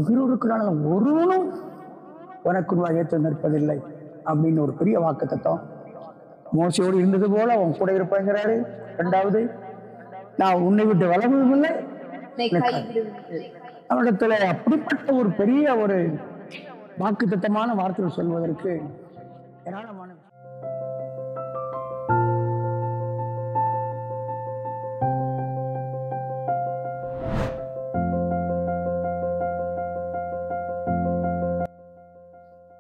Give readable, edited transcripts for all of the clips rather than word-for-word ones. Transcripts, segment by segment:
உயிரோடு இருக்கிறான ஒருவனும் உனக்கு ஏற்று நிற்பதில்லை அப்படின்னு ஒரு பெரிய வாக்கு தத்துவம். மோசையோடு இருந்தது போல அவன் கூட இருப்பாங்கிறாரு. ரெண்டாவது, நான் உன்னை விட்டு விலகுவதும் இல்லை. அவனிடத்துல அப்படிப்பட்ட ஒரு பெரிய ஒரு வாக்கு தத்தமான வார்த்தைகள் சொல்வதற்கு ஏராளமான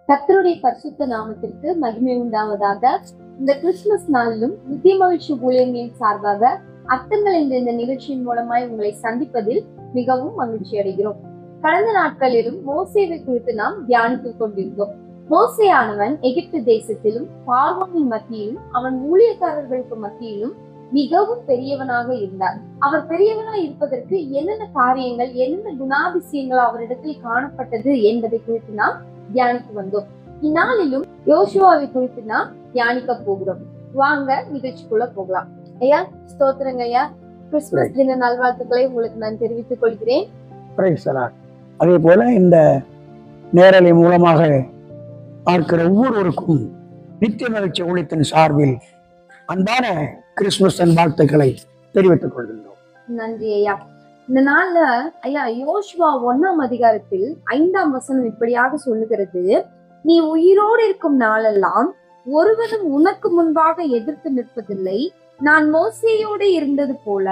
கர்த்தருடைய பரிசுத்த நாமத்திற்கு மகிமை உண்டாவதாக. இந்த கிறிஸ்துமஸ் நாளிலும் நித்திய மகிழ்ச்சி ஊழியர்களின் சார்பாக அர்த்தங்கள் என்ற இந்த நிகழ்ச்சியின் மூலமாய் உங்களை சந்திப்பதில் மிகவும் மகிழ்ச்சி அடைகிறோம். கடந்த நாட்களிலும் மோசேவை குறித்து நாம் தியானித்துக் கொண்டிருந்தோம். மோசேயானவன் எகிப்து தேசத்திலும் பார்வோனின் மத்தியிலும் அவன் ஊழியக்காரர்களுக்கு மத்தியிலும் மிகவும் பெரியவனாக இருந்தார். அவர் பெரியவனாய் இருப்பதற்கு என்னென்ன காரியங்கள், என்னென்ன குணாதிசயங்கள் அவரிடத்தில் காணப்பட்டது என்பதை குறித்து நாம் தியானித்து வந்தோம். இந்நாளிலும் யோசுவாவை குறித்து நாம் தியானிக்க போகிறோம். வாங்க நிகழ்ச்சிக்குள்ள போகலாம். ஐயா, ஸ்தோத்திரங்க ஐயா. கிறிஸ்துமஸ் தின நல்வாழ்த்துக்களை உங்களுக்கு நான் தெரிவித்துக் கொள்கிறேன். அதே போல இந்த நேரலை மூலமாக பார்க்கிற ஒவ்வொருவருக்கும் நித்திய மகிழ்ச்சி ஊழியத்தின் சார்பில் அன்பான கிறிஸ்துமஸ் வாழ்த்துக்களை தெரிவித்துக் கொள்கின்றோம். நன்றி ஐயா. இந்த நாள்ல ஐயா யோசுவா 1ஆம் அதிகாரத்தில் 5ஆம் வசனம் இப்படியாக சொல்லுகிறது, நீ உயிரோடு இருக்கும் நாளெல்லாம் ஒருவனும் உனக்கு முன்பாக எதிர்த்து நிற்பதில்லை. நான் மோசேயோடு இருந்தது போல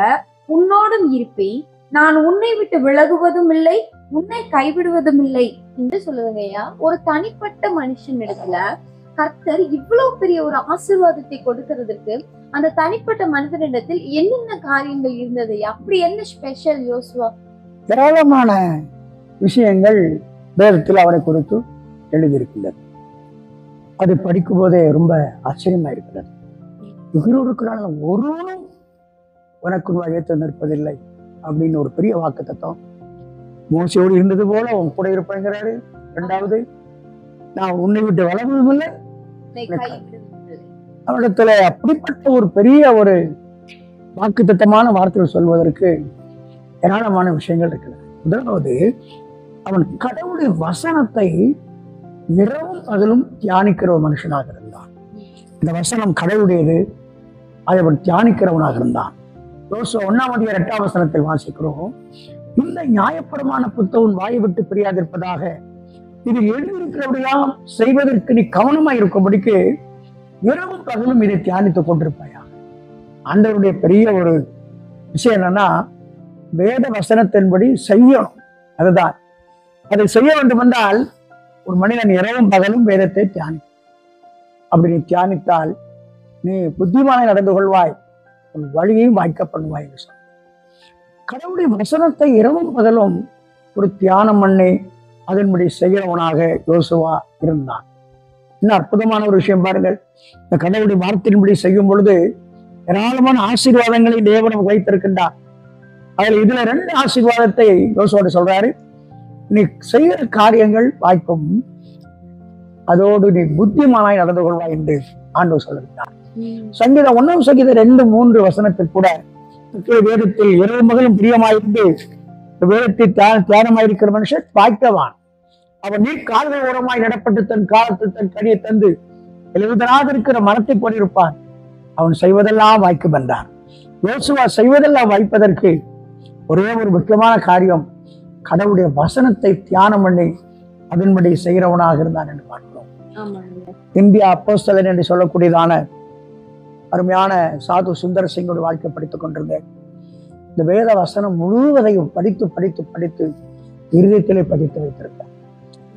உன்னோடும் இருப்பேன். நான் உன்னை விட்டு விலகுவதும் இல்லை, உன்னை கைவிடுவதும் இல்லை என்று சொல்லுவாங்க ஐயா. ஒரு தனிப்பட்ட மனுஷன் இடத்துல கர்த்தர் இவ்வளவு பெரிய ஒரு ஆசீர்வாதத்தை கொடுக்கிறதுக்கு அந்த தனிப்பட்ட மனிதனிடத்தில் என்னென்ன காரியங்கள் இருந்தது? அப்படி என்ன ஸ்பெஷல் யோசுவா? ஏராளமான விஷயங்கள் வேதத்தில் அவரை குறித்து எழுதியிருக்கின்றது. அது படிக்கும் போதே ரொம்ப ஆச்சரியமா இருக்கிறது. உயிரோடு இருக்கிறான ஒருவனும் உனக்கு ஏற்று நிற்பதில்லை அப்படின்னு ஒரு பெரிய வாக்கு தத்துவம். மோசையோடு இருந்தது போல அவன் கூட இருப்பாங்கிறாரு. ரெண்டாவது, நான் உன்னை விட்டு விலகுவதும் இல்லை. அவனிடத்துல அப்படிப்பட்ட ஒரு பெரிய ஒரு வாக்கு தத்தமான வார்த்தைகள் சொல்வதற்கு ஏராளமான விஷயங்கள் இருக்கிறது. முதலாவது, அவன் கடவுளுடைய வசனத்தை இரவும் பகலும் தியானிக்கிற ஒரு மனுஷனாக இருந்தான். இந்த வசனம் கடவுளுடையது, அதை அவன் தியானிக்கிறவனாக இருந்தான். யோசுவா 1ஆம் அதிகாரம் 8ஆம் வசனத்தில் வாசிக்கிறோம், இந்த நியாயப்பிரமாண புத்தகம் வாயை விட்டு பிரியாதிருப்பதாக, இது எழுதியிருக்கிறபடியாம் செய்வதற்கு நீ கவனமாய் இருக்கும்படிக்கு இரவும் பகலும் இதை தியானித்துக் கொண்டிருப்பாயா. ஆண்டவருடைய பெரிய ஒரு விஷயம் என்னன்னா, வேத வசனத்தின்படி செய்யணும். அதுதான், அதை செய்ய வேண்டும் என்றால் ஒரு மனிதன் இரவும் பகலும் வேதத்தை தியானி. அப்படி நீ தியானித்தால் நீ புத்திமானாய் நடந்து கொள்வாய், உன் வழியையும் வாய்க்க பண்ணுவாய் என்று சொன்ன கடவுளுடைய வசனத்தை இரவும் பகலும் ஒரு தியானம் பண்ணி அதன்படி செய்கிறவனாக யோசுவா இருந்தான். இன்னும் அற்புதமான ஒரு விஷயம் பாருங்கள். இந்த கடவுளுடைய வார்த்தையின்படி செய்யும் பொழுது ஏராளமான ஆசீர்வாதங்களை தேவன் வைத்திருக்கின்றார். அதில் இதுல 2 ஆசீர்வாதத்தை யோசுவா சொல்றாரு. நீ செய்கிற காரியங்கள் வாய்க்கும், அதோடு நீ புத்திமானாய் நடந்து கொள்வாய் என்று ஆண்டவர் சொல்லுகிறார். சங்கீதம் 1ஆம் சங்கீதம் 2-3 வசனத்தில் கூட வேதத்தில் இரவு மகளும் பிரியமாயிருந்து வேதத்தை தியானமாயிருக்கிற மனுஷன் வாய்க்கவான். அவன் நீர் கால்கள் ஓரமாய் நடப்பட்டு தன் காலத்தில் தன் கனியை தந்து எழுவதனாக இருக்கிற மரத்தை போலிருப்பான். அவன் செய்வதெல்லாம் வாய்க்கும் என்றார். யோசுவா செய்வதெல்லாம் வாய்ப்பதற்கு ஒரே ஒரு முக்கியமான காரியம், கடவுளுடைய வசனத்தை தியானம் பண்ணி அதன்படி செய்கிறவனாக இருந்தான் என்று பார்க்கிறோம். இந்தியா அப்போஸ்தலன் என்று சொல்லக்கூடியதான அருமையான சாது சுந்தர் சிங்கோட வாழ்க்கை படித்துக் கொண்டிருந்தேன். இந்த வேத வசனம் முழுவதையும் படித்து படித்து படித்து இருதயத்திலே பதித்து வைத்திருந்தார்.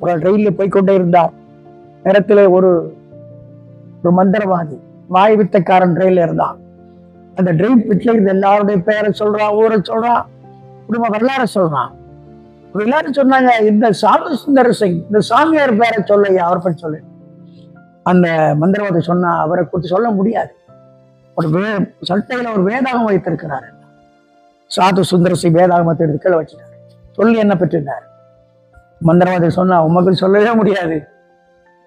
ஒரு ரயிலில் போய்கொண்டே இருந்தார். நேரத்திலே ஒரு மந்திரவாதி வாய் வித்தக்காரன் ரயில் இருந்தான். அந்த ட்ரெயின் வீட்டுல இருந்து எல்லாருடைய பெயரை சொல்றான், ஊரை சொல்றான், குடும்ப வரலாறு சொல்றான். எல்லாரும் சொன்னாங்க, இந்த சாது சுந்தர் சிங், இந்த சாமியார் பேரை சொல்லையா, அவர் பற்றி சொல்லு. அந்த மந்திரவாதி சொன்னா, அவரை குறித்து சொல்ல முடியாது. ஒரு சட்டையில ஒரு வேதாகம் வைத்திருக்கிறார். சாது சுந்தர சிங் வேதாகமத்தை எடுத்து கீழே வச்சுட்டார். சொல்லி என்ன பெற்றிருந்தார். மந்திரவாதி சொன்னா, உமக்கு சொல்லவே முடியாது,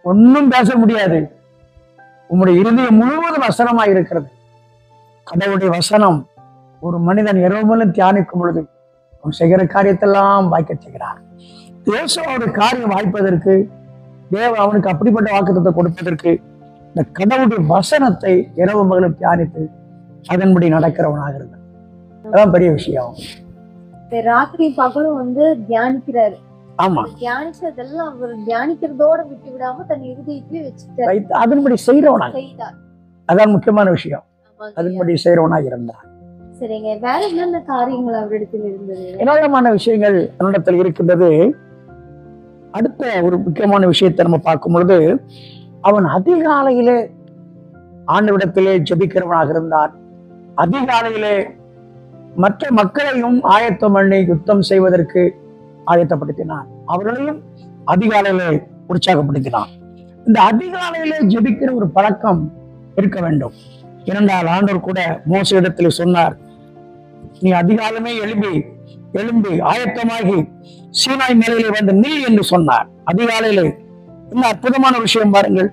ஒன்னும் பேச முடியாது, உம்முடைய இருதயம் முழுவதும் வசனமாய் இருக்கிறது. கடவுளுடைய வசனம் ஒரு மனிதன் இரவுமலும் தியானிக்கும் பொழுது அவன் செய்கிற காரியத்தெல்லாம் வாய்க்க செய்கிறார். யோசுவாவுடைய காரியம் வாய்ப்பதற்கு தேவன் அவனுக்கு அப்படிப்பட்ட வாக்குத்தத்தத்தை கொடுப்பதற்கு இந்த கடவுளுடைய வசனத்தை இரவு மகளும் தியானித்து அதன்படி நடக்கிறவனாக இருந்தான். அதான் பெரிய விஷயம். ராத்திரி பகலும் தியானிக்கிறாரு. ஆமா, தியானிச்சதெல்லாம் அவர் தியானிக்கிறதோட விட்டு விடாம தன் இருதயத்திலே வச்சுட்டாரு. அதன்படி செய்யறவனாக, செய்தார். அதான் முக்கியமான விஷயம். அதன்படி செய்யறவனாக இருந்தார். சரிங்க, வேற என்னென்ன காரியங்கள் அவரிடத்தில் இருந்தது? ஏராளமான விஷயங்கள் அவனிடத்தில் இருக்கின்றது. அடுத்த ஒரு முக்கியமான விஷயத்தை நம்ம பார்க்கும் பொழுது, அவன் அதிகாலையிலே ஆண்டவரிடத்திலே ஜெபிக்கிறவனாக இருந்தார். அதிகாலையிலே மற்ற மக்களையும் ஆயத்தம் பண்ணி யுத்தம் செய்வதற்கு ஆயத்தப்படுத்தினான். அவர்களையும் அதிகாலையிலே உற்சாகப்படுத்தினான். இந்த அதிகாலையிலே ஜெபிக்கிற ஒரு பழக்கம் இருக்க வேண்டும். இரண்டால் ஆண்டவர் கூட மோசேயிடத்தில் சொன்னார், நீ அதிகாலமே எழும்பி ஆயத்தமாகி சீனாய் மலையிலே வந்து நில் என்று சொன்னார். அதிகாலையிலே என்ன அற்புதமான விஷயம் பாருங்கள்.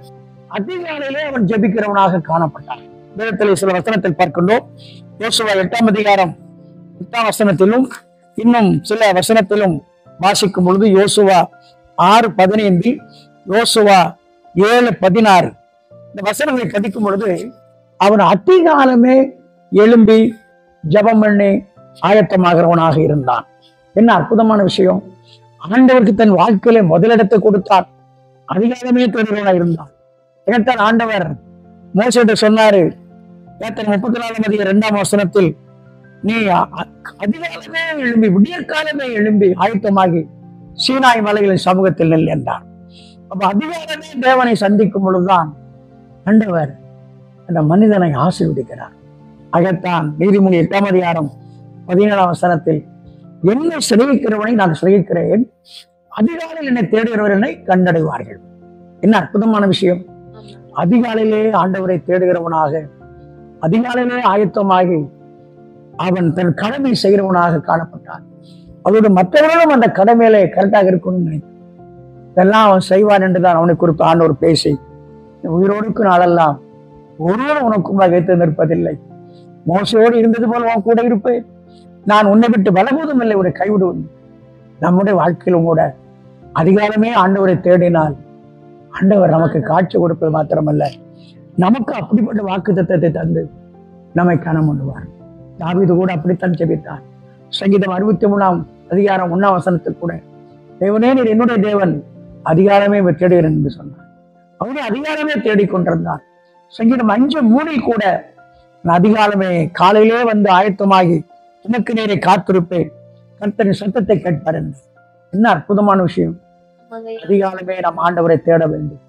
அதிகாலையிலே அவன் ஜெபிக்கிறவனாக காணப்பட்டான். வேதத்திலே சில வசனத்தில் பார்க்கின்றோம். யோசுவா 8ஆம் அதிகாரம் 8ஆம் வசனத்திலும் இன்னும் சில வசனத்திலும் வாசிக்கும் பொழுது யோசுவா 6:15, யோசுவா 7:16 இந்த வசனங்களை கதிக்கும் பொழுது அவன் அதிகாலமே எழும்பி ஜெபம் பண்ணி ஆயத்தமாகிறவனாக இருந்தான். என்ன அற்புதமான விஷயம். ஆண்டவருக்கு தன் வாழ்க்கையில முதலிடத்தை கொடுத்தார். அதிகாலமே தேடுகிறவனாக இருந்தான். ஏற்றால் ஆண்டவர் மோசேட்ட சொன்னாரு, 34ஆம் அதிகாரம் 2ஆம் வசனத்தில், நீ அதிகாலமே எழும்பி விடியற்காலமே எழும்பி ஆயத்தமாகி சீனாய் மலைகளின் சமூகத்தில் நெல் என்றார். அப்ப அதிகாலமே தேவனை சந்திக்கும் பொழுதுதான் ஆண்டவர் அந்த மனிதனை ஆசீர்வதிக்கிறார். அகத்தான் நீதிமொழி 8ஆம் அதிகாரம் 17ஆம் வசனத்தில், என்னை சிநேகிக்கிறவனை நான் சிநேகிக்கிறேன், அதிகாலையில் என்னை தேடுகிறவர்களை கண்டடைவார்கள். என்ன அற்புதமான விஷயம். அதிகாலையிலே ஆண்டவரை தேடுகிறவனாக, அதிகாலையிலே ஆயத்தமாகி அவன் தன் கடமை செய்கிறவனாக காணப்பட்டான். அதோடு மற்றவர்களும் அந்த கடமையிலே கரெக்டாக இருக்கணும்னு நினைத்தான். இதெல்லாம் அவன் செய்வான் என்றுதான் அவனை குறித்து ஆண்டவர் பேசி, உயிரோடுக்கு நாளெல்லாம் ஒருவரும் உனக்கும் வைத்து நிற்பதில்லை, மோசையோடு இருந்தது போல உன் கூட இருப்பேன், நான் உன்னை விட்டு விலகுவதும் இல்லை, உன்னை கைவிடுவது. நம்முடைய வாழ்க்கையிலும் கூட அதிகாலமே ஆண்டவரை தேடினால் ஆண்டவர் நமக்கு காட்சி கொடுப்பது மாத்திரமல்ல, நமக்கு அப்படிப்பட்ட வாக்குத்தத்தத்தை தந்து நம்மை கனம் பண்ணுவார். தாவீது கூட அப்படித்தான் ஜெபித்தார். சங்கீதம் 63ஆம் அதிகாரம் 1ஆம் வசனத்தில் கூட, தேவனே நீர் என்னுடைய தேவன், அதிகாரமே தேடுகிறேன் என்று சொன்னார். அவனே அதிகாரமே தேடிக்கொண்டிருந்தார். சங்கீதம் 5:3 கூட, அதிகாலமே காலையிலே வந்து ஆயத்தமாகி உனக்கு நேரே காத்திருப்பேன், கர்த்தரின் சத்தத்தை கேட்பார் என்று. என்ன அற்புதமான விஷயம். அதிகாலமே நாம் ஆண்டவரை தேட வேண்டும்.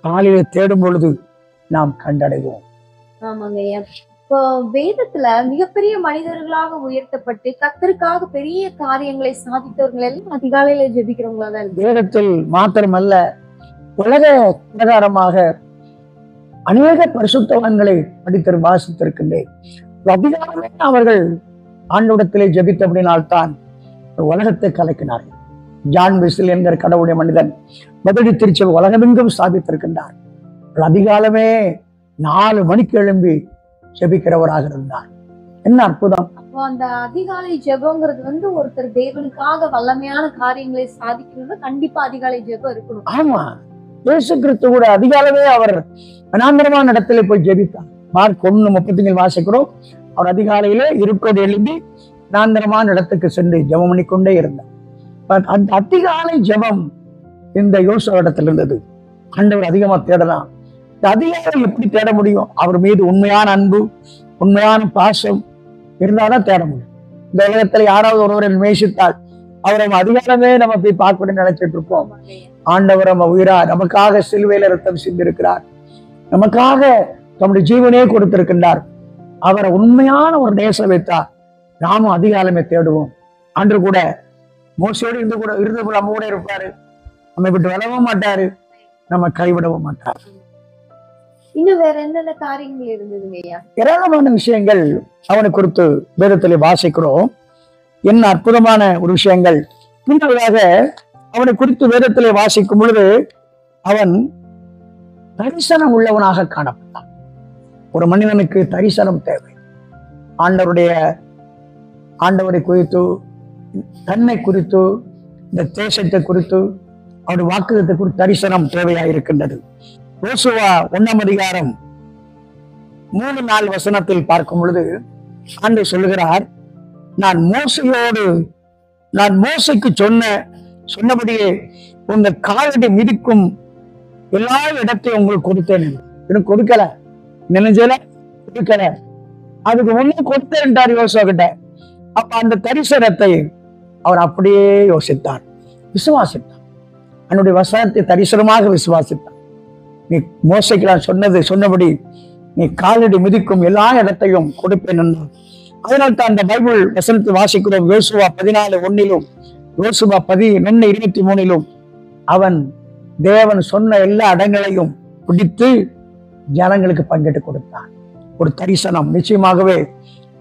காலையில தேடும் பொழுது நாம் கண்டடைவோம். ஆமாங்கய்யா. இப்போ வேதத்துல மிகப்பெரிய மனிதர்களாக உயர்த்தப்பட்டு கர்த்தருக்காக பெரிய காரியங்களை சாதித்தவர்கள் எல்லாம் அதிகாலையில ஜெபிக்கிறவங்களா தான் இருக்கு. வேதத்தில் மாத்திரமல்ல, உலக பிரகாரமாக அநேக பரிசுத்தவான்களை படித்து வாசித்திருக்கின்றேன். அதிகாலமே அவர்கள் ஆண்டவரிடத்திலே ஜெபித்தபடினால்தான் உலகத்தை கலக்கினார்கள். ஜான் வெஸ்லி என்கிற கடவுளுடைய மனிதன் பதிலடி திருச்சபை உலகமெங்கும் ஸ்தாபித்திருக்கின்றார். அதிகாலமே 4 மணிக்கு எழும்பி ஜெபிக்கிறவராக இருந்தார். என்ன அற்புதம். அப்போ அந்த அதிகாலை ஜெபங்கிறது ஒருத்தர் தேவனுக்காக வல்லமையான காரியங்களை சாதிக்கணும்னா கண்டிப்பா அதிகாலை ஜெபம் இருக்கணும். ஆமா, இயேசு கிறிஸ்து கூட அதிகாலமே அவர் வனாந்தரமான இடத்துல போய் ஜெபித்தார். மார்க் 1:35 வாசிக்கிறோம். அவர் அதிகாலையிலே இருக்கோடு எழும்பி வனாந்தரமான இடத்துக்கு சென்று ஜெபம் பண்ணிக்கொண்டே இருந்தார். அந்த அதிகாலை ஜெபம் இந்த யோசுவா இடத்துல இருந்தது. ஆண்டவர் அதிகமா தேடலாம். இந்த அதிகாலை எப்படி தேட முடியும்? அவர் மீது உண்மையான அன்பு, உண்மையான பாசம் இருந்தாதான் தேட முடியும். இந்த உலகத்துல யாராவது ஒருவரை நேசித்தால் அவரை அதிகாரமே நம்ம போய் பார்க்கணும்னு நினைச்சிட்டு இருப்போம். ஆண்டவர் நம்ம உயிரா நமக்காக சிலுவையில ரத்தம் சிந்திருக்கிறார், நமக்காக தம்முடைய ஜீவனே கொடுத்திருக்கின்றார். அவரை உண்மையான ஒரு நேசம் வைத்தார் நாமும் அதிகாலமே தேடுவோம். அன்று கூட மோசையோடு இருந்த நம்ம கூட இருப்பாரு, நம்ம விட்டு விலகவும் மாட்டாரு, நம்ம கைவிடவும் மாட்டார். இன்னும் வேற என்னென்ன காரியங்கள் இருந்ததுங்கய்யா? ஏராளமான விஷயங்கள் அவனை குறித்து வேதத்திலே வாசிக்கிறோம். என்ன அற்புதமான ஒரு விஷயங்கள். முன்னதாக அவனை குறித்து வேதத்திலே வாசிக்கும் பொழுது அவன் தரிசனம் உள்ளவனாக காணப்பட்டான். ஒரு மனிதனுக்கு தரிசனம் தேவை. ஆண்டவரை குறித்து தன்னை குறித்து, இந்த தேசத்தை குறித்து, அவருடைய வாக்குத்தத்தை குறித்து தரிசனம் தேவையாக இருக்கின்றது. யோசுவா 1ஆம் அதிகாரம் 3-4 வசனத்தில் பார்க்கும் பொழுது ஆண்டவர் சொல்லுகிறார், நான் மோசைக்கு சொன்னபடியே உங்கள் காலடி மிதிக்கும் எல்லா இடத்தையும் உங்களுக்கு கொடுத்தேன். எனக்கு கொடுக்கல, நினைஞ்சல கொடுக்கல, அதுக்கு முன்ன கொடுத்தேன்ட்டார் யோசுவா கிட்ட. அப்ப அந்த தரிசனத்தை அவர் அப்படியே யோசித்தார், விசுவாசித்தார். என்னுடைய வசனத்தை தரிசனமாக விசுவாசித்தார். நீ மோசைக்கு நான் சொன்னபடி நீ காலடி மிதிக்கும் எல்லா இடத்தையும் கொடுப்பேன் என்றார். அதனால் தான் அந்த பைபிள் வசனத்தை வாசிக்கிறோம். யோசுவா 14:1 யோசுவா 11:23 அவன் தேவன் சொன்ன எல்லா இடங்களையும் பிடித்து ஜனங்களுக்கு பங்கிட்டு கொடுத்தான். ஒரு தரிசனம் நிச்சயமாகவே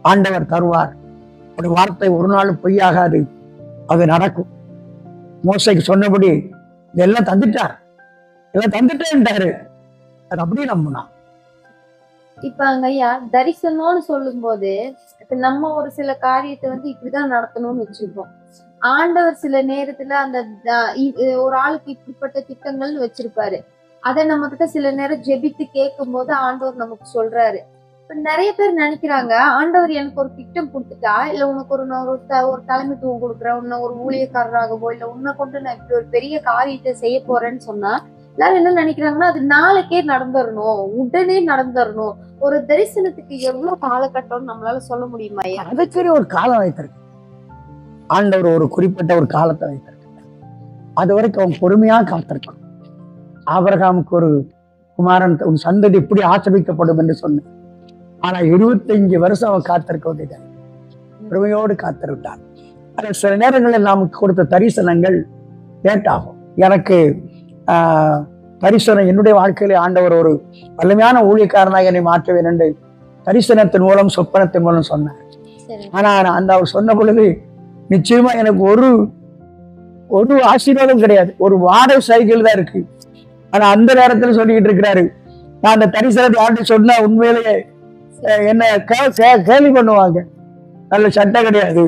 ஆண்டவர் தருவார். ஒரு வார்த்தை ஒரு நாள் பொய்யாகாது, அது நடக்கும். மோசைக்கு சொன்னபடி இதெல்லாம் தந்துட்டார், எல்லாம் தந்துட்டேன்ட்டாரு. அது அப்படியே நம்பினா. இப்ப ஐயா தரிசனம்னு சொல்லும் போது இப்ப நம்ம ஒரு சில காரியத்தை இப்படிதான் நடத்தணும்னு வச்சிருப்போம். ஆண்டவர் சில நேரத்துல அந்த ஒரு ஆளுக்கு இப்படிப்பட்ட திட்டங்கள் வச்சிருப்பாரு. அதை நம்ம கிட்ட சில நேரம் ஜெபித்து கேட்கும் போது ஆண்டவர் நமக்கு சொல்றாரு. இப்ப நிறைய பேர் நினைக்கிறாங்க, ஆண்டவர் எனக்கு ஒரு திட்டம் கொடுத்துட்டா, இல்ல உனக்கு ஒரு தலைமைத்துவம் கொடுக்குறேன், உன்னை ஒரு ஊழியக்காரராகவோ இல்ல உன்னை கொண்டு நான் இப்படி ஒரு பெரிய காரியத்தை செய்ய போறேன்னு சொன்னா எல்லாரும் என்ன நினைக்கிறாங்கன்னா அது நாளைக்கே நடந்துடணும், உடனே நடந்துடணும். ஒரு தரிசனத்துக்கு எவ்வளவு காலகட்டம்னு நம்மளால சொல்ல முடியுமா? அதுக்கு ஒரு காலம் வைத்திருக்கு. ஆண்டவர் ஒரு குறிப்பிட்ட ஒரு காலத்தை வைத்திருக்கு. அது வரைக்கும் அவன் பொறுமையா காத்திருக்கணும். ஆபிரகாமுக்கு ஒரு குமாரன், உன் சந்ததி இப்படி ஆசிர்வதிக்கப்படும் என்று சொன்ன. ஆனா 25 வருஷம் அவன் காத்திருக்க வேண்டியது, பொறுமையோடு காத்திருந்தான். அது சில நேரங்களில் நமக்கு கொடுத்த தரிசனங்கள் லேட் ஆகும். எனக்கு தரிசனம் என்னுடைய வாழ்க்கையிலே ஆண்டவர் ஒரு வலிமையான ஊழியக்காரனாக என்னை மாற்றுவேன் என்று தரிசனத்தின் மூலம் சொப்பனத்தின் மூலம் சொன்னார். ஆனா அந்த அவர் சொன்ன பொழுது நிச்சயமா எனக்கு ஒரு ஆசீர்வாதம் கிடையாது, ஒரு வாடகை சைக்கிள் தான் இருக்கு. ஆனா அந்த நேரத்துல சொல்லிக்கிட்டு இருக்கிறாரு, நான் அந்த தரிசனத்தை ஆண்டு சொன்னா உண்மையிலேயே என்ன கேள்வி பண்ணுவாங்க. நல்ல சட்டை கிடையாது,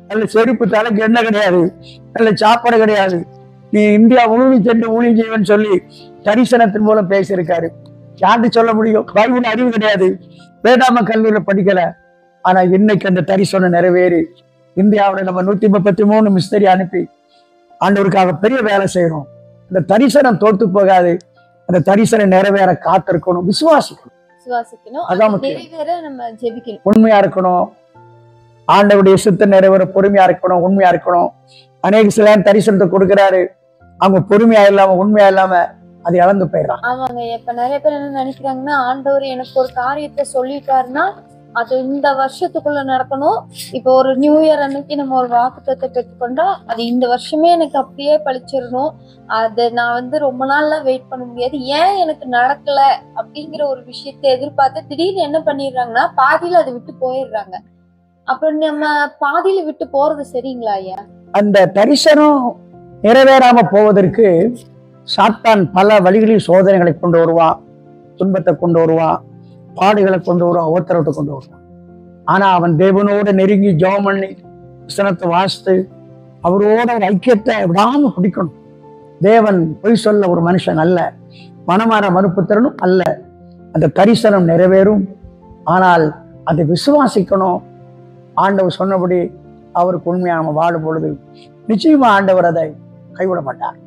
நல்ல செருப்பு தலைக்கு எண்ணெய் கிடையாது, நல்ல சாப்பாடு கிடையாது, நீ இந்தியா முழுவதும் சென்று ஊழியம் செய்வன்னு சொல்லி தரிசனத்தின் மூலம் பேசியிருக்காரு. யார்கிட்ட சொல்ல முடியும்? பைபிள் அறிவு கிடையாது, வேதாம கல்லூரியில படிக்கல. ஆனா இன்னைக்கு அந்த தரிசனம் நிறைவேறி இந்தியாவில் நம்ம 133 மிஸ்திரி அனுப்பி ஆண்டவருக்காக பெரிய வேலை செய்யறோம். அந்த தரிசனம் தோற்று போகாது. அந்த தரிசனம் நிறைவேற காத்திருக்கணும், விசுவாசிக்கணும். அதான் முக்கியம். உண்மையா இருக்கணும், ஆண்டவருடைய சித்தம் நிறைவேற பொறுமையா இருக்கணும், உண்மையா இருக்கணும். அநேக சில தரிசனத்தை கொடுக்கிறாரு, அவங்க பொறுமையா இல்லாம உண்மையா இல்லாம அது இழந்து போயிடறான். ஆமாங்க. இப்ப நிறைய பேர் என்ன நினைக்கிறாங்கன்னா, ஆண்டவர் எனக்கு ஒரு காரியத்தை சொல்லிட்டாருன்னா அது இந்த வருஷத்துக்குள்ள நடக்கணும். இப்போ ஒரு நியூ இயர் அன்னைக்கு நம்ம ஒரு வாக்குத்தத்தை பெற்றுக்கொண்டா அது இந்த வருஷமே எனக்கு அப்படியே பழிச்சிடணும். அது நான் ரொம்ப நாள்ல வெயிட் பண்ண முடியாது, ஏன் எனக்கு நடக்கல அப்படிங்கிற ஒரு விஷயத்தை எதிர்பார்த்து திடீர்னு என்ன பண்ணிடுறாங்கன்னா பாதியில அதை விட்டு போயிடுறாங்க. அப்புறம் நம்ம பாதியில விட்டு போறது சரிங்களா ஐயா? அந்த தரிசனம் நிறைவேறாம போவதற்கு சாத்தான் பல வழிகளில் சோதனைகளை கொண்டு வருவான், துன்பத்தை கொண்டு வருவான், பாடுகளை கொண்டு வருவான், உத்தரவத்தை கொண்டு வருவான். ஆனா அவன் தேவனோட நெருங்கி ஜெபம் பண்ணி வசனத்தை வாசித்து அவரோட ஒரு ஐக்கியத்தை விடாம பிடிக்கணும். தேவன் பொய் சொல்ல ஒரு மனுஷன் அல்ல, மனமாற மறுப்பு தரணும் அல்ல. அந்த தரிசனம் நிறைவேறும், ஆனால் அதை விசுவாசிக்கணும். ஆண்டவர் சொன்னபடி அவருக்கு உண்மையா நம்ம வாடும் பொழுது நிச்சயமா ஆண்டவர் அதை கைவிட மாட்டார்.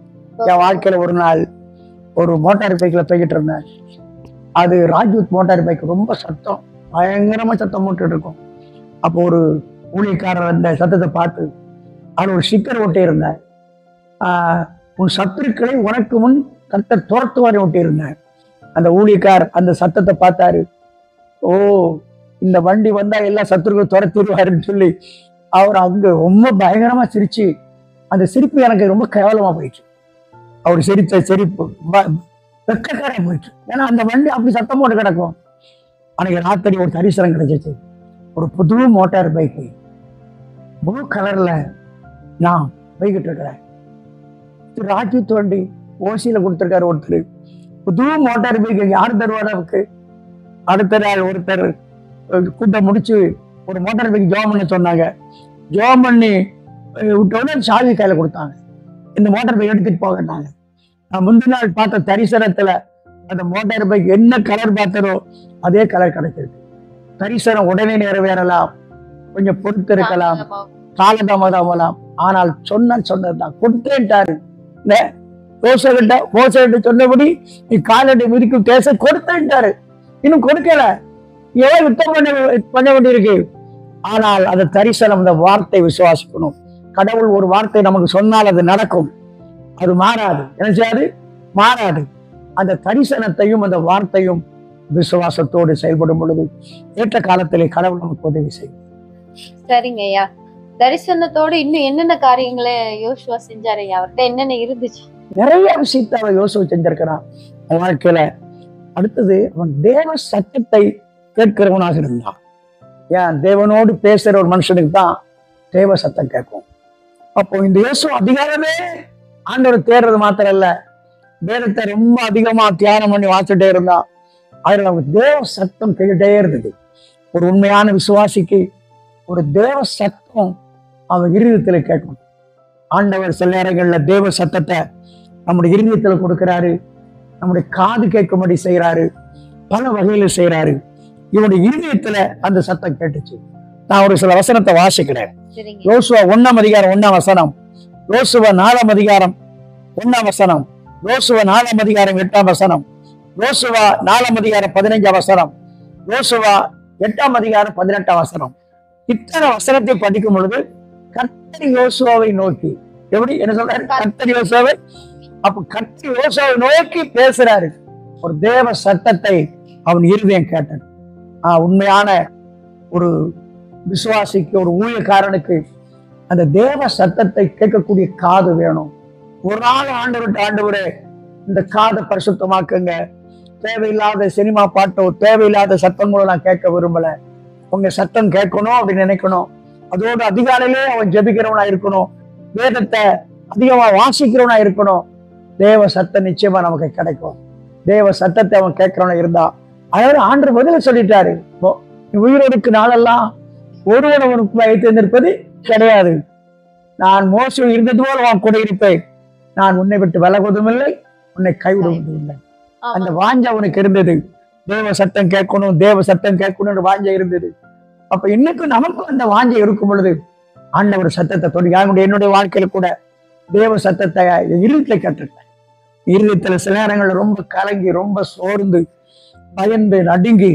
என் வாழ்க்கையில ஒரு நாள் ஒரு மோட்டார் பைக்ல போய்கிட்டு இருந்தேன். அது ராஜ்யூத் மோட்டார் பைக், ரொம்ப சத்தம், பயங்கரமா சத்தம் போட்டுட்டு இருக்கும். அப்போ ஒரு ஊழியக்காரர் அந்த சத்தத்தை பார்த்து அவர் ஒரு ஸ்டிக்கர் ஒட்டி இருந்தேன், உன் சத்துருக்களை உனக்கு முன் கர்த்தர் துரத்துவாரை ஒட்டி இருந்தேன். அந்த ஊழியக்கார் அந்த சத்தத்தை பார்த்தாரு, ஓ இந்த வண்டி வந்தா எல்லா சத்துருக்களும் துரத்திடுவாருன்னு சொல்லி அவர் அங்க ரொம்ப பயங்கரமா சிரிச்சு, அந்த சிரிப்பு எனக்கு ரொம்ப கேவலமா போயிடுச்சு. அவர் சிரித்த சிரிப்பு வெக்கக்கார போயிடுச்சு. ஏன்னா அந்த வண்டி அப்படி சத்தம் போட்டு கிடக்கும். அன்னைக்கு ராத்திரி ஒரு தரிசனம் கிடைச்சிச்சு. ஒரு புது மோட்டார் பைக்கு ப்ளூ கலர்ல நான் போய்கிட்டு இருக்கிறேன். ராஜ்யூத் வண்டி ஓசியில கொடுத்துருக்காரு ஒருத்தர். புது மோட்டார் பைக்கு யார் தருவார் அவருக்கு? அடுத்த நாள் ஒருத்தர் கூட்டம் முடிச்சு ஒரு மோட்டார் பைக் ஜோம் பண்ண சொன்னாங்க. ஜோம் பண்ணி விட்டோடனே சாவி கையில கொடுத்தாங்க. இந்த மோட்டார் பைக் எடுத்துட்டு போகட்டாங்க. நான் முந்தின நாள் பார்த்த தரிசனத்துல அந்த மோட்டார் பைக் என்ன கலர் பார்த்ததோ அதே கலர் கிடைச்சிருக்கு. தரிசனம் உடனே நிறைவேறலாம், கொஞ்சம் பொறுத்து இருக்கலாம், காலதாமதம், ஆனால் சொன்னதுதான் கொடுத்தேன்ட்டாரு. இந்த மோசகிட்ட சொன்னபடி நீ காலடி மிதிக்கும் கேச கொடுத்தேன்ட்டாரு. இன்னும் கொடுக்கல, எவ்வளவு யுத்தம் பண்ண வேண்டியிருக்கு. ஆனால் அந்த தரிசனம், அந்த வார்த்தை விசுவாசிக்கணும். கடவுள் ஒரு வார்த்தை நமக்கு சொன்னால் அது நடக்கும், அது மாறாது. என்ன செய்யாது? மாறாது. அந்த தரிசனத்தையும் அந்த வார்த்தையும் விசுவாசத்தோடு செயல்படும் பொழுது ஏற்ற காலத்திலே கடவுள் நமக்கு உதவி செய்யும். சரிங்க ஐயா, தரிசனத்தோடு இன்னும் என்னென்ன காரியங்களை யோசுவா செஞ்சாரு ஐயா? அவர்கிட்ட என்னென்ன இருந்துச்சு? நிறைய விஷயத்தை அவன் யோசுவா செஞ்சிருக்கிறான் வாழ்க்கையில. அடுத்தது அவன் தேவ சத்தத்தை கேட்கிறவனாக இருந்தான். ஏன்? தேவனோடு பேசுற ஒரு மனுஷனுக்கு தான் தேவ சத்தம் கேட்கும். அப்போ இந்த யோசுவா அதிகாரமே ஆண்டவர் தேடுறது மாத்திரம் இல்ல, வேதத்தை ரொம்ப அதிகமா தியானம் பண்ணி வாசிட்டே இருந்தான். அதுல அவனுக்கு தேவ சத்தம் கேட்டுட்டே இருந்தது. ஒரு உண்மையான விசுவாசிக்கு ஒரு தேவ சத்தம் அவன் இருதயத்துல கேட்கும். ஆண்டவர் சில நேரங்கள்ல தேவ சத்தத்தை நம்முடைய இருதயத்துல கொடுக்கிறாரு, நம்முடைய காது கேட்கும்படி செய்யறாரு, பல வகையில செய்யறாரு. இவனுடைய இருதயத்துல அந்த சத்தம் கேட்டுச்சு. நான் ஒரு சில வசனத்தை வாசிக்கிறேன். யோசுவா 1 அதிகாரம் 1 வசனம், யோசுவா 4 அதிகாரம் 1 வசனம், யோசுவா 4 அதிகாரம் 8 வசனம், யோசுவா 4 அதிகாரம் 15 வசனம், யோசுவா 8 அதிகாரம் 18 வசனம். இத்தனை வசனத்தை படிக்கும் பொழுது கர்த்தர் யோசுவாவை நோக்கி, எப்படி என்ன சொல்றாரு? கர்த்தர் யோசுவாவை, அப்ப கர்த்தர் யோசுவாவை நோக்கி பேசுறாரு. ஒரு தேவ சத்தத்தை அவன் இருதயம் கேட்டான். உண்மையான ஒரு விசுவாசிக்கு, ஒரு ஊழியக்காரனுக்கு அந்த தேவ சத்தத்தை கேட்கக்கூடிய காது வேணும். ஒரு நாள் ஆண்டவரே இந்த காதை பரிசுத்தமாக்குங்க, தேவையில்லாத சினிமா பாட்டோ தேவையில்லாத சத்தங்களோ நான் கேட்க விரும்பல, உங்க சத்தம் கேட்கணும் அப்படின்னு நினைக்கணும். அதோடு அதிகாலையிலே அவன் ஜெபிக்கிறவனா இருக்கணும், வேதத்தை அதிகமா வாசிக்கிறவனா இருக்கணும். தேவ சத்தம் நிச்சயமா நமக்கு கிடைக்கும். தேவ சத்தத்தை அவன் கேட்கிறவனா இருந்தா, அதாவது ஆண்டவர் பதில சொல்லிட்டாரு, உயிரோடுக்கு நாளெல்லாம் ஒருவன் அவனுக்கு வைத்து நிற்பது கிடையாது. நான் மோசம் இருந்தது போல அவன் கூட இருப்பேன், நான் உன்னை விட்டு விலகுவதும் இல்லை, உன்னை கைவிடுவதும் இல்லை. அந்த வாஞ்சை அவனுக்கு இருந்தது. தேவ சத்தம் கேட்கணும், தேவ சத்தம் கேட்கணும்னு வாஞ்சை இருந்தது. அப்ப இன்னைக்கு நமக்கும் அந்த வாஞ்சை இருக்கும் பொழுது ஆண்டவர் சத்தத்தை தொடங்கி, என்னுடைய வாழ்க்கையில கூட தேவ சத்தத்தை இருதயத்துல கேட்டுட்டேன். இருதயத்துல சில நேரங்கள்ல ரொம்ப கலங்கி, ரொம்ப சோர்ந்து, பயந்து, நடுங்கி,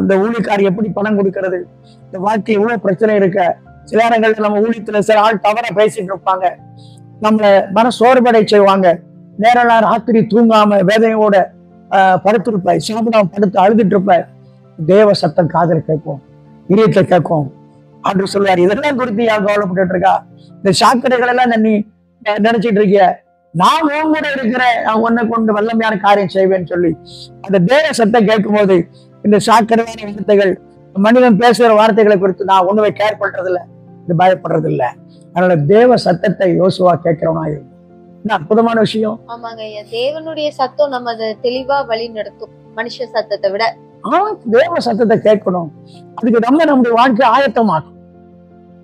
இந்த ஊழியக்காரி எப்படி பணம் கொடுக்கறது, இந்த வாழ்க்கையில் இவ்வளவு பிரச்சனை இருக்க, சில நேரங்கள்ல நம்ம ஊழியத்துல சில ஆள் தவற பேசிட்டு இருப்பாங்க, நம்மளை மன சோர்வடை செய்வாங்க. நேரம் ராத்திரி தூங்காம வேதனையோட படுத்திருப்பேன், சாப்பிடாம படுத்து அழுதுட்டு இருப்பேன். தேவ சத்தம் காதல் கேட்கும், இதயத்தை கேட்கும். ஆண்டவர் சொல்லுவார், இதெல்லாம் குறித்து யார் கவலைப்பட்டு இருக்கா? இந்த சாக்கடைகள் எல்லாம் நீ நினைச்சிட்டு இருக்கிய, நான் உன் கூட இருக்கிறேன், நான் உன்னை கொண்டு வல்லமையான காரியம் செய்வேன்னு சொல்லி அந்த தேவ சத்தம் கேட்கும் போது இந்த சாக்கடையான வார்த்தைகள், மனிதன் பேசுகிற வார்த்தைகளை குறித்து நான் ஒண்ணுமே கேர் பண்றது இல்லை, இது பயப்படுறது இல்லை. அதனால தேவ சத்தத்தை யோசுவா கேட்கிறவனாயிரும். அற்புதமான விஷயம். ஆமாங்க ஐயா, தேவனுடைய சத்தம் நம்ம அதை தெளிவா வழி நடத்தும் மனுஷ சத்தத்தை விட. தேவ சத்தத்தை கேட்கணும். அதுக்கு நம்முடைய வாழ்க்கை ஆயத்தமாக்கும்.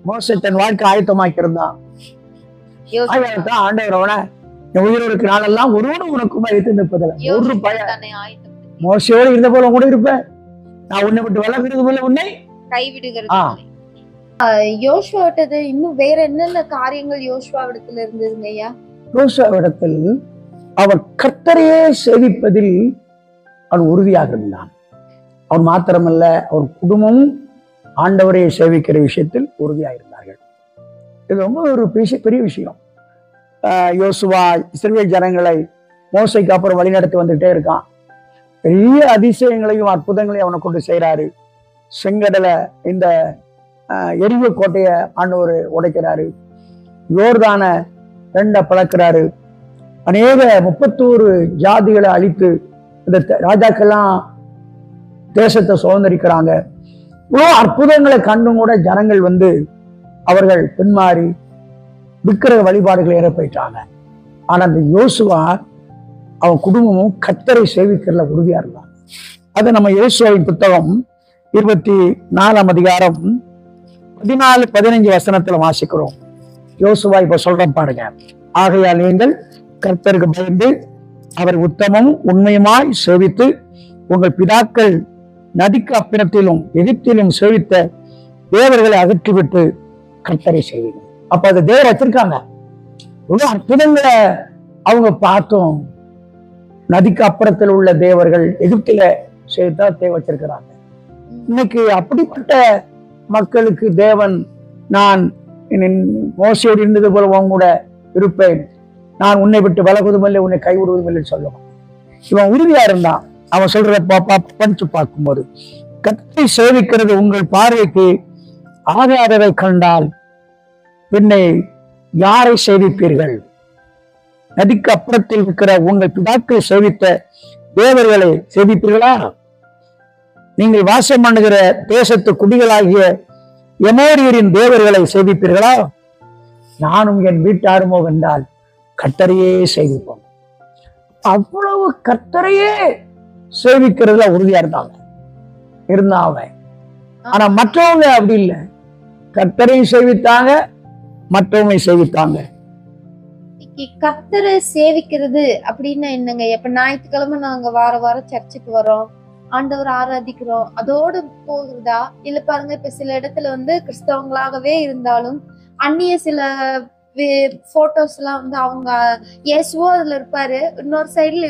மோசே தன் வாழ்க்கை ஆயத்தமாக்கி இருந்தான். ஆண்டவர் அவனை உயிரோருக்கு நாளெல்லாம் ஒருவனும் உனக்கு வைத்து நிற்பதில்லை, ஒரு பயம். மோசையோடு இருந்த போல கூட இருப்பேன், நான் உன்னை விட்டு விலகுறது போல உன்னை கைவிடுகிறது. யோசுவாவிட்டது இன்னும் வேற என்னென்ன காரியங்கள் யோசுவாவிடத்துல இருந்ததுங்க ஐயா? யோசுவாவிடத்தில் அவர் கர்த்தரையே சேவிப்பதில் அவன் உறுதியாக இருந்தான். அவன் மாத்திரமல்ல, அவர் குடும்பமும் ஆண்டவரையே சேவிக்கிற விஷயத்தில் உறுதியாக இருந்தார்கள். இது ரொம்ப ஒரு பெரிய விஷயம். யோசுவா இஸ்ரவேல் ஜனங்களை மோசைக்கு அப்புறம் வழிநடத்தி வந்துட்டே இருக்கான். பெரிய அதிசயங்களையும் அற்புதங்களையும் அவனை கொண்டு செய்யறாரு. செங்கடலை, இந்த எரிவு கோட்டையை ஆண்டவர் உடைக்கிறாரு. யோர்தான 2 பிளக்கிறாரு. அநேக 31 ஜாதிகளை அழித்து இந்த ராஜாக்கெல்லாம் தேசத்தை சுதந்திரிக்கிறாங்க. இவ்வளோ அற்புதங்களை கண்டும் கூட ஜனங்கள் அவர்கள் பின்மாறி விக்கிரக வழிபாடுகளை ஏற போயிட்டாங்க. ஆனா அந்த யோசுவா அவன் குடும்பமும் கர்த்தரை சேவிக்கிறதுல உறுதியா இருந்தான். அதை நம்ம யோசுவாவின் புத்தகம் 24 அதிகாரம் 14-15 வசனத்துல வாசிக்கிறோம். யோசுவா இப்ப சொல்றேன் பாருங்க. ஆகையால் நீங்கள் கர்த்தருக்கு பயந்து அவர் உத்தமமும் உண்மையுமாய் சேவித்து உங்கள் பிதாக்கள் நதிக்கு அப்பிரத்திலும் எகிப்திலும் சேவித்த தேவர்களை அகற்றிவிட்டு கர்த்தரை செய்வீங்க. அப்ப அது தேவர் வச்சிருக்காங்க. அற்புதங்களை அவங்க பார்த்தோம். நதிக்கு அப்புறத்தில் உள்ள தேவர்கள் எகிப்தில செய்தா வச்சிருக்கிறாங்க. இன்னைக்கு அப்படிப்பட்ட மக்களுக்கு தேவன், நான் மோசையோடு இருந்தது போல உன் கூட இருப்பேன், நான் உன்னை விட்டு விலகுவதும் இல்லை உன்னை கைவிடுவதும் இல்லை சொல்லுவான். இவன் உறுதியா இருந்தான். அவன் சொல்றத படிச்சு பார்க்கும்போது, கர்த்தரை சேவிக்கிறது உங்கள் பார்வைக்கு ஆகாததை கண்டால் பின்னை யாரை சேவிப்பீர்கள்? நதிக்கு அப்புறத்தில் இருக்கிற உங்கள் பிதாக்கள் சேவித்த தேவர்களை சேவிப்பீர்களா? நீங்கள் வாசம் பண்ணுகிற தேசத்து குடிகளாகிய எமோரியரின் தேவர்களை சேவிப்பீர்களா? நானும் என் வீட்டாருமோ வென்றால் கர்த்தரையே சேவிப்போம். அவ்வளவு கர்த்தரையே சேவிக்கிறதுல உறுதியா இருந்தாங்க. ஆனா மற்றவங்க அப்படி இல்லை. கர்த்தரையும் சேவித்தாங்க, மற்றவங்க சேவித்தாங்க. கர்த்தரை சேவிக்கிறது அப்படின்னா என்னங்க? இப்ப ஞாயிற்றுக்கிழமை நாங்க வாரம் சர்ச்சுக்கு வரோம், ஆண்டவர் ஆராதிக்கிறோம், அதோடு போகிறதா? இல்ல பாருங்க, இப்ப சில இடத்துல வந்து கிறிஸ்தவங்களாகவே இருந்தாலும் அந்நிய சில போட்டோஸ் எல்லாம் வந்து அவங்க இயேசுவோ அதுல இருப்பாரு, இன்னொரு சைடுல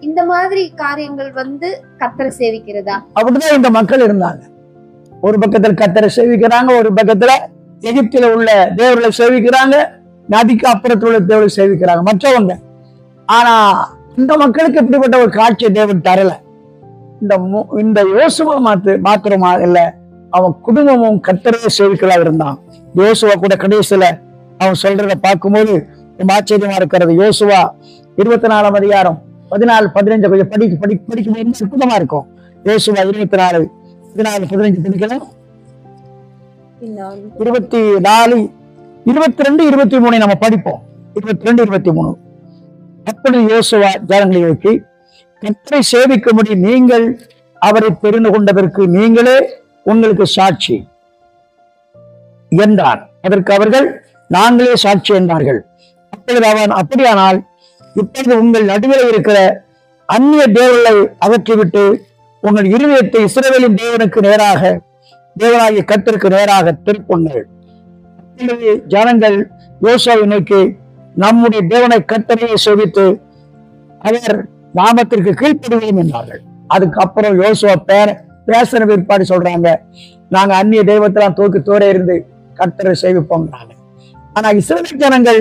இந்த மாதிரி காரியங்கள் வந்து கர்த்தரை சேவிக்கிறதா? அப்படிதான் இந்த மக்கள் இருந்தாங்க. ஒரு பக்கத்துல கர்த்தரை சேவிக்கிறாங்க, ஒரு பக்கத்துல எகிப்தில உள்ள தேவர்களை சேவிக்கிறாங்க, நதிக்கு அப்புறத்தில் உள்ள தேவர்களை சேவிக்கிறாங்க மற்றவங்க. ஆனா இந்த மக்களுக்கு எப்படிப்பட்ட ஒரு காட்சியை தேவன் தரல. இந்த யோசுவா மாத்திரமா இல்ல, அவன் குடும்பமும் கர்த்தரையே சேவிக்கலாம் இருந்தான். யோசுவா கூட கடைசியில அவன் சொல்றத பார்க்கும்போது ரொம்ப ஆச்சரியமா இருக்கிறது. யோசுவா 24 அதிகாரம் 14-15 கொஞ்சம் படிக்கும் அற்புதமா இருக்கும். யோசுவா 24, 14, 15 படிக்கலாம். 24, 22, 23 நம்ம படிப்போம். 22, 23. அப்படி யோசுவா ஜனங்களை நோக்கி, கர்த்தரை சேவிக்கும்படி நீங்கள் அவரை தெரிந்து கொண்டதற்கு நீங்களே உங்களுக்கு சாட்சி என்றார். அதற்கு அவர்கள், நாங்களே சாட்சி என்றார்கள். அப்பொழுது அவன், அப்படியானால் இப்பொழுது உங்கள் நடுவில் இருக்கிற அந்நிய தேவர்களை அகற்றிவிட்டு உங்கள் இருதயத்தை இஸ்ரவேலின் தேவனுக்கு நேராக, தேவனாகிய கர்த்தருக்கு நேராக திருப்புங்கள். ஜனங்கள் யோசுவாவை நோக்கி, நம்முடைய தேவனை கர்த்தரையே சேவித்து அவர் நாமத்திற்கு கீழ்ப்படிவோம் என்றார்கள். அதுக்கப்புறம் யோசுவா பேசுற பிற்பாடு சொல்றாங்க, நாங்க அந்நிய தெய்வத்தெல்லாம் தூக்கி தூர இருந்து கர்த்தரை சேவிப்போம்னாங்க. ஆனா இஸ்ரவேல் ஜனங்கள்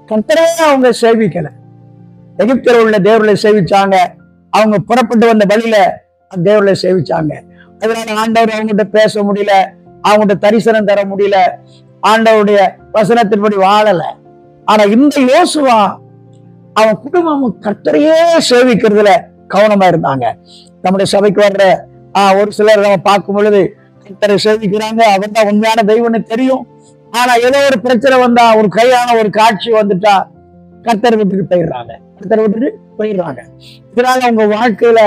கர்த்தரே அவங்க சேவிக்கல. எகிப்தில் உள்ள தேவர்களை சேவிச்சாங்க. அவங்க புறப்பட்டு வந்த வழியில தேவர்களை சேவிச்சாங்க. அதனால ஆண்டவர் அவங்ககிட்ட பேச முடியல, அவங்ககிட்ட தரிசனம் தர முடியல, ஆண்டவருடைய வசனத்தின்படி வாழல. ஆனா இந்த யோசுவா அவன் குடும்பம் கர்த்தரையே சேவிக்கிறதுல கவனமா இருந்தாங்க. நம்முடைய சபைக்கு வர்ற ஒரு சிலர் நம்ம பார்க்கும் பொழுது கர்த்தரை சேவிக்கிறாங்க, அவர் தான் உண்மையான தெய்வம்னு தெரியும். ஆனா ஏதோ ஒரு பிரச்சனை வந்தா, ஒரு கையான ஒரு காட்சி வந்துட்டா கர்த்தரை விட்டுட்டு போயிடுறாங்க. இதனால அவங்க வாழ்க்கையில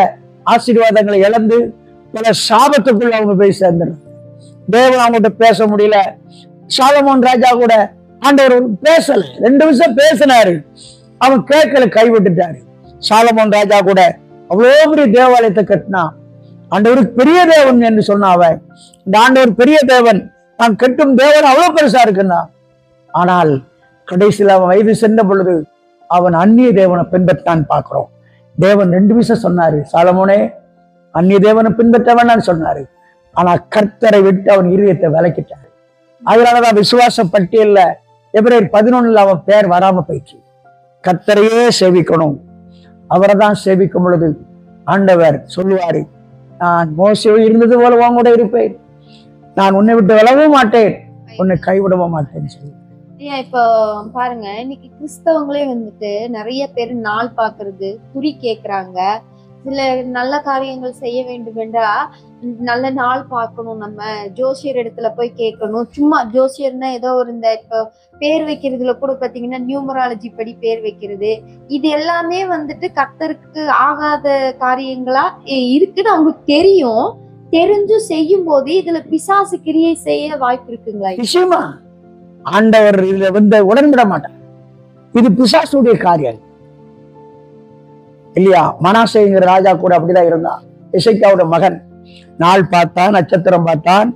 ஆசீர்வாதங்களை இழந்து பல சாபத்துக்குள்ள அவங்க போய் சேர்ந்துடுறாங்க. தேவன் அவங்ககிட்ட பேச முடியல. சாலமோன் ராஜா கூட ஆண்டவர் பேசல, 2 விஷயம் பேசினாரு, அவன் கேட்கல, கைவிட்டுட்டாரு. சாலமோன் ராஜா கூட அவ்வளோ பெரிய தேவாலயத்தை கட்டினா, ஆண்டவருக்கு பெரிய தேவன் என்று சொன்ன அவன், இந்த ஆண்டவர் பெரிய தேவன், நான் கட்டும் தேவன் அவ்வளவு பெருசா இருக்குன்னா. ஆனால் கடைசியில் அவன் வயது சென்ற பொழுது அவன் அந்நிய தேவனை பின்பற்றான் பார்க்கிறோம். தேவன் 2 விஷயம் சொன்னாரு, சாலமோனே அந்நிய தேவனை பின்பற்ற வேண்டான்னு சொன்னாரு. ஆனா கர்த்தரை விட்டு அவன் இருதயத்தை விலக்கிட்டான். அதனாலதான் விசுவாச பட்டியல்ல எபிரேயர் 11 அவன் பேர் வராம போயிடுச்சு. கர்த்தரையே சேவிக்கணும். அவரை தான் சேவிக்கும் பொழுது ஆண்டவர் சொல்லுவாரு, நான் மோசே இருந்தது போல உன் கூட இருப்பேன், நான் உன்னை விட்டு விலகவும் மாட்டேன், உன்னை கைவிடவும் மாட்டேன்னு சொல்லி. இப்போ பாருங்க, இன்னைக்கு கிறிஸ்தவங்களே வந்துட்டு நிறைய பேர் நாள் பாக்குறது, குறி கேக்குறாங்க. சில நல்ல காரியங்கள் செய்ய வேண்டும் என்றா நல்ல நாள் பார்க்கணும், நம்ம ஜோசியர் இடத்துல போய் கேட்கணும். சும்மா ஜோசியர்னா ஏதோ ஒரு இந்த இப்போ பேர் வைக்கிறதுல கூட பாத்தீங்கன்னா நியூமராலஜி படி பேர் வைக்கிறது, இது எல்லாமே வந்துட்டு கர்த்தருக்கு ஆகாத காரியங்களா இருக்குன்னு அவங்களுக்கு தெரியும். தெரிஞ்சு செய்யும் போது இதுல பிசாசு கிரியை செய்ய வாய்ப்பு இருக்குங்களா? நிச்சயமா. ஆண்டவர் இதுல உடன்பட மாட்டார். இது பிசாசுடைய காரியம் இல்லையா? மனாசேங்கிற ராஜா கூட அப்படிதான் இருந்தான். எசேக்கியாவோட மகன். நாள் பார்த்தான், நட்சத்திரம் பார்த்தான்,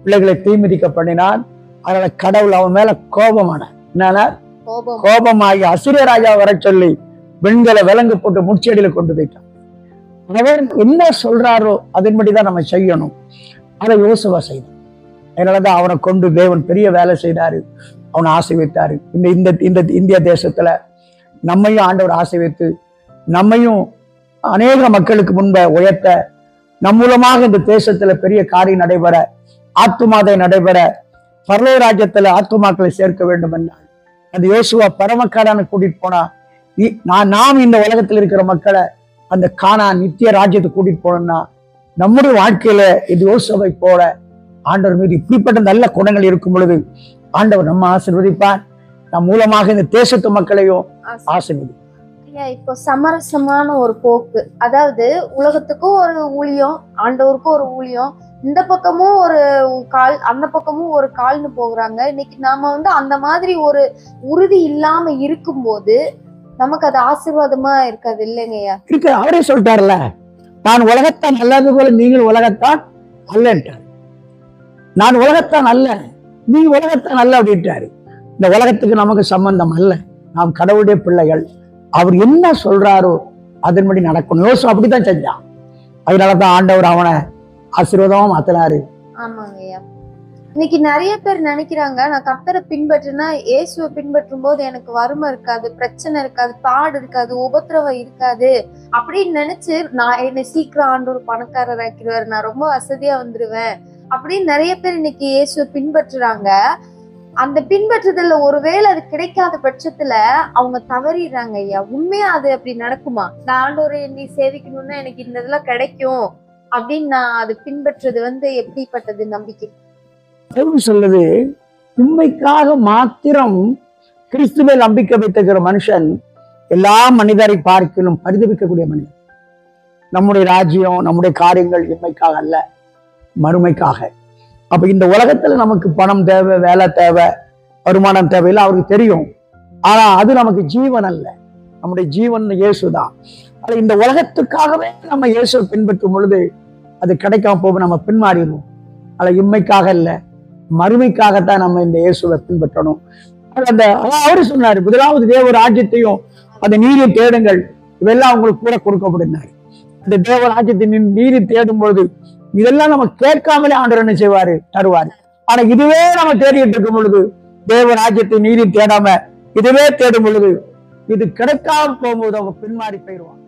பிள்ளைகளை தீமிதிக்க பண்ணினான். அதனால கடவுள் அவன் மேல கோபமான கோபமாகி அசிரிய ராஜா வர சொல்லி பெண்களை விலங்கு போட்டு முச்செடியில கொண்டு போயிட்டான். அவர் என்ன சொல்றாரோ அதன்படிதான் நம்ம செய்யணும். அதை யோசுவா செய்தான். அதனாலதான் அவனை கொண்டு தேவன் பெரிய வேலை செய்தாரு, அவனை ஆசீர்வதித்தாரு. இந்த இந்திய தேசத்துல நம்மையும் ஆண்டவர் ஆசீர்வதித்து நம்மையும் அநேக மக்களுக்கு முன்ப உயர்த்த, நம் மூலமாக இந்த தேசத்துல பெரிய காரியம் நடைபெற, ஆத்துமாதை நடைபெற, பரலோக ராஜ்யத்துல ஆத்துமாக்களை சேர்க்க வேண்டும் என்றால் அந்த யோசுவா பரமக்காடான கூட்டிட்டு போனா, நாம் இந்த உலகத்தில் இருக்கிற மக்களை அந்த கானான் நித்திய ராஜ்யத்துக்கு கூட்டிட்டு போனோம்னா நம்முடைய வாழ்க்கையில இது யோசுவை போல ஆண்டவர் மீது இப்படிப்பட்ட நல்ல குணங்கள் இருக்கும் பொழுது ஆண்டவர் நம்ம ஆசீர்வதிப்பார். நம் மூலமாக இந்த தேசத்து மக்களையும் ஆசீர்வதிப்பார். இப்போ சமரசமான ஒரு போக்கு, அதாவது உலகத்துக்கும் ஒரு ஊழியம், ஆண்டவருக்கும் ஒரு ஊழியம், இந்த பக்கமும் ஒரு கால், அந்த பக்கமும் ஒரு கால்னு போகிறாங்க. இன்னைக்கு நாம அந்த மாதிரி ஒரு உறுதி இல்லாம இருக்கும்போது நமக்கு அது ஆசீர்வாதமா இருக்காது இல்லைங்கய்யா? இருக்கு. அவரே சொல்லிட்டார்ல, நான் உலகத்தான் நல்லது போல நீங்கள் உலகத்தான் அல்லன்ட்டார். நான் உலகத்தான் அல்ல, நீ உலகத்தான் அல்ல அப்படின்ட்டாரு. இந்த உலகத்துக்கு நமக்கு சம்பந்தம் அல்ல, நாம் கடவுளுடைய பிள்ளைகள். அவர் என்ன சொல்றாரோ அதன்படி நடக்கணும். யோசுவா அப்படித்தான் செஞ்சான். அதனாலதான் ஆண்டவர் அவனை ஆசீர்வாதமா மாத்தினாரு. ஆமாங்கய்யா. இன்னைக்கு நிறைய பேர் நினைக்கிறாங்க, நான் கர்த்தரை பின்பற்றினா, இயேசுவை பின்பற்றும் போது எனக்கு வறுமை இருக்காது, பிரச்சனை இருக்காது, பாடு இருக்காது, உபத்திரவம் இருக்காது அப்படின்னு நினைச்சு நான் என்னை சீக்கிரம் ஆண்டவர் பணக்காரர் ஆக்கிடுவாரு, நான் ரொம்ப வசதியா வந்துருவேன் அப்படின்னு நிறைய பேர் இன்னைக்கு இயேசுவை பின்பற்றுறாங்க. அந்த பின்பற்றுதல்ல ஒருவேளை அது கிடைக்காத பட்சத்துல அவங்க தவறிடுறாங்க ஐயா. உண்மையா அது அப்படி நடக்குமா? நான் ஆண்டவரை என்னை சேவிக்கணும்னா எனக்கு இந்த இதெல்லாம் கிடைக்கும் அப்படின்னு நான் அது பின்பற்றுறது எப்படிப்பட்டது நம்பிக்கை? சொல்லுது, உண்மைக்காக மாத்திரம் கிறிஸ்துவை நம்பிக்கை வைத்திருக்கிற மனுஷன் எல்லா மனிதரை பார்க்கலும் பரிதவிக்கக்கூடிய மனிதன். நம்முடைய ராஜ்யம், நம்முடைய காரியங்கள் இன்மைக்காக அல்ல, மறுமைக்காக. அப்ப இந்த உலகத்துல நமக்கு பணம் தேவை, வேலை தேவை, வருமானம் தேவையில்லை, அவருக்கு தெரியும். ஆனா அது நமக்கு ஜீவன் அல்ல. நம்முடைய ஜீவன் இயேசுதான். ஆனா இந்த உலகத்துக்காகவே நம்ம இயேசுவை பின்பற்றும் பொழுது அது கிடைக்காம போக நம்ம பின்மாறிடுவோம். ஆனா இம்மைக்காக இல்ல, மறுமைக்காகத்தான் நம்ம இந்த இயேசுவை பின்பற்றணும். அவரு சொன்னாரு, முதலாவது தேவ ராஜ்யத்தையும் அந்த நீரை தேடுங்கள், இவெல்லாம் உங்களுக்கு கூட கொடுக்கப்படுனாரு. அந்த தேவ ராஜ்யத்தின் நீரை தேடும் பொழுது இதெல்லாம் நம்ம கேட்காமலே ஆண்டவர் என்ன செய்வாரு? தருவாரு. ஆனா இதுவே நம்ம தேடிட்டு இருக்கும் பொழுது, தேவ ராஜ்யத்தை நீதி தேடாம இதுவே தேடும் பொழுது இது கிடைக்காம போகும்போது அவங்க பின்மாறி போயிடுவாங்க.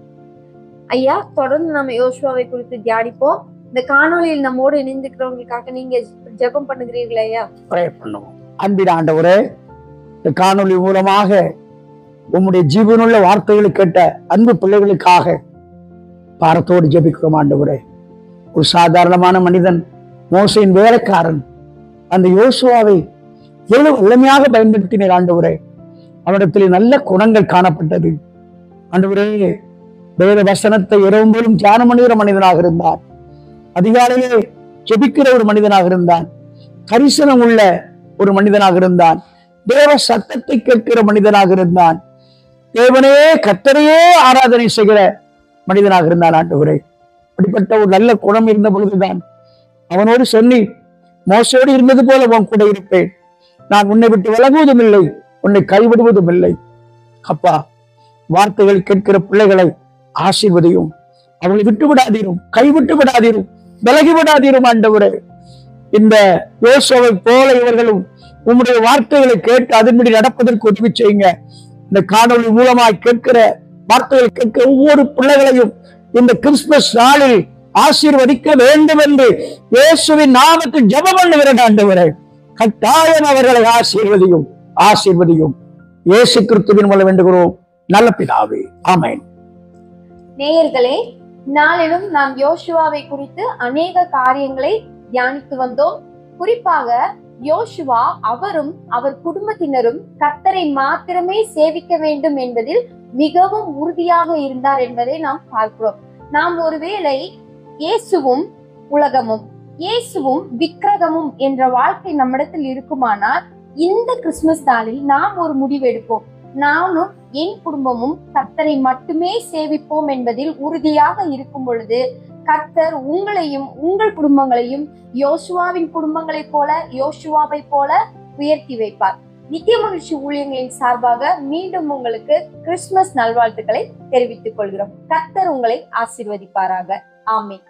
ஐயா, தொடர்ந்து நம்ம யோசுவாவை குறித்து தியானிப்போம். இந்த காணொலியில் நம்மோடு இணைந்திருக்கிறவங்களுக்காக நீங்க ஜெபம் பண்ணுகிறீர்களா ஐயா? பிரேயர் பண்ணுவோம். அன்பின் ஆண்டவரே, இந்த காணொலி மூலமாக உம்முடைய ஜீவனுள்ள வார்த்தைகளை கேட்ட அன்பு பிள்ளைகளுக்காக பாரத்தோடு ஜெபிக்கிறோம். ஆண்டவரே, ஒரு சாதாரணமான மனிதன், மோசையின் வேலைக்காரன், அந்த யோசுவாவை எவ்வளவு வல்லமையாக பயன்படுத்தினார். ஆண்டவரே, அவனிடத்தில் நல்ல குணங்கள் காணப்பட்டது. ஆண்டவரே, வேத வசனத்தை இரவும் தியானம் பண்ணுகிற மனிதனாக இருந்தான். அதிகாலையிலே ஜெபிக்கிற ஒரு மனிதனாக இருந்தான். கரிசனம் உள்ள ஒரு மனிதனாக இருந்தான். தேவ சத்தத்தை கேட்கிற மனிதனாக இருந்தான். தேவனே கர்த்தரையே ஆராதனை செய்கிற மனிதனாக இருந்தான். ஆண்டவரே, அப்படிப்பட்ட ஒரு நல்ல குணம் இருந்த பொழுதுதான் அவனோடு சொல்லி, மோசோடு இருந்தது போல உன் கூட இருப்பேன், நான் உன்னை விட்டு விலகுவதும் இல்லை, உன்னை கைவிடுவதும் இல்லை. அப்பா, வார்த்தைகள் கேட்கிற பிள்ளைகளை ஆசீர்வதியும், அவளை விட்டு விடாதீரும், கைவிட்டு விடாதீரும், விலகி விடாதீரும். ஆண்டவரே, இந்த யோசுவை போல இவர்களும் உம்முடைய வார்த்தைகளை கேட்டு அதன்படி நடப்பதற்கு உதவி செய்யுங்க. இந்த காணொலி மூலமாய் கேட்கிற வார்த்தைகளை கேட்கிற ஒவ்வொரு பிள்ளைகளையும் இந்த கிறிஸ்துமஸ் நாளில் ஆசீர்வதிக்க வேண்டும் என்று இயேசுவின் நாமத்தில் ஜெபம் பண்ணுகிறேன். ஆண்டவரே, கட்டாயம் அவர்களை ஆசீர்வதியும், ஆசீர்வதியும். இயேசு கிறிஸ்துவின் மூலம் வேண்டுகிறோம் நல்ல பிதாவே, ஆமென். நேயர்களே, நாளிலும் நாம் யோசுவாவை குறித்து அநேக காரியங்களை தியானித்து வந்தோம். குறிப்பாக யோசுவா அவரும் அவர் குடும்பத்தினரும் கர்த்தரை மாத்திரமே சேவிக்க வேண்டும் என்பதில் மிகவும் உறுதியாக இருந்தார் என்பதை நாம் பார்க்கிறோம். நாம் ஒருவேளை இயேசுவும் உலகமும், இயேசுவும் விக்கிரகமும் என்ற வாழ்க்கை நம்மிடத்தில் இருக்குமானால் இந்த கிறிஸ்துமஸ் நாளில் நாம் ஒரு முடிவு எடுப்போம். நானும் என் குடும்பமும் கர்த்தரை மட்டுமே சேவிப்போம் என்பதில் உறுதியாக இருக்கும் பொழுது கர்த்தர் உங்களையும் உங்கள் குடும்பங்களையும் யோசுவாவின் குடும்பங்களைப் போல, யோசுவாவை போல உயர்த்தி வைப்பார். நித்திய மகிழ்ச்சி ஊழியங்களின் சார்பாக மீண்டும் உங்களுக்கு கிறிஸ்துமஸ் நல்வாழ்த்துக்களை தெரிவித்துக் கொள்கிறோம். கர்த்தர் உங்களை ஆசீர்வதிப்பாராக. ஆமென்.